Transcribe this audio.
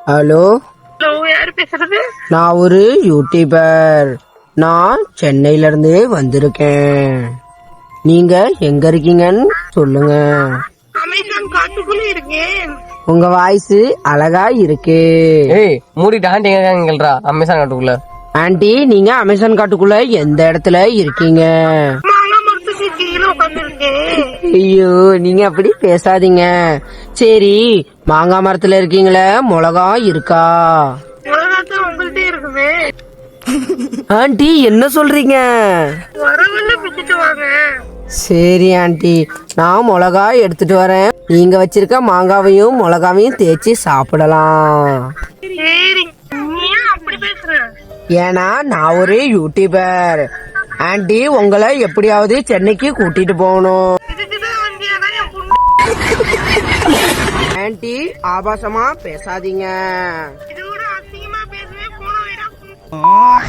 Hello, hello, யாரு பேசுறது? நான் ஒரு யூடியூபர். நான் சென்னையில இருந்து வந்திருக்கேன். நீங்க எங்க இருக்கீங்கன்னு சொல்லுங்க. அமேசான் காட்டுக்குள்ள இருக்கேன். உங்க வாய்ஸ் அழகா இருக்கு. ஏய் மூடிட்டு ஆண்டி எங்கன்றா அமேசான் காட்டுக்குள்ள. ஆண்டி, நீங்க அமேசான் காட்டுக்குள்ள எந்த இடத்துல இருக்கீங்க? மாங்காய் மரத்துக்கு கீழே உட்காந்துருக்கேன். ஐயோ, நீங்க அப்படி பேசாதீங்க. சரி, மாங்காய் மரத்துல இருக்கீங்களே, மிளகா இருக்கா? உலகத்தான் உங்கள்கிட்ட இருக்குது. ஆண்டி, என்ன சொல்றீங்க? வரவல்ல பிச்சுட்டு வாங்க. சரி ஆண்டி, நான் மிளகா எடுத்துட்டு வரேன். நீங்க வச்சிருக்க மாங்காவையும் மிளகாவையும் தேய்ச்சி சாப்பிடலாம். சரி, நீ ஏன் அப்படி பேசுற? ஏன்னா நான் ஒரு யூடியூபர். ஆண்டி, உங்களை எப்படியாவது சென்னைக்கு கூட்டிட்டு போகணும். இதுக்குதான் வந்தியாதான் என் பொண்ணு. ஆண்டி, ஆபாசமா பேசாதீங்க. இது கூட அசிங்கமா பேசுவேன். போன வைடா.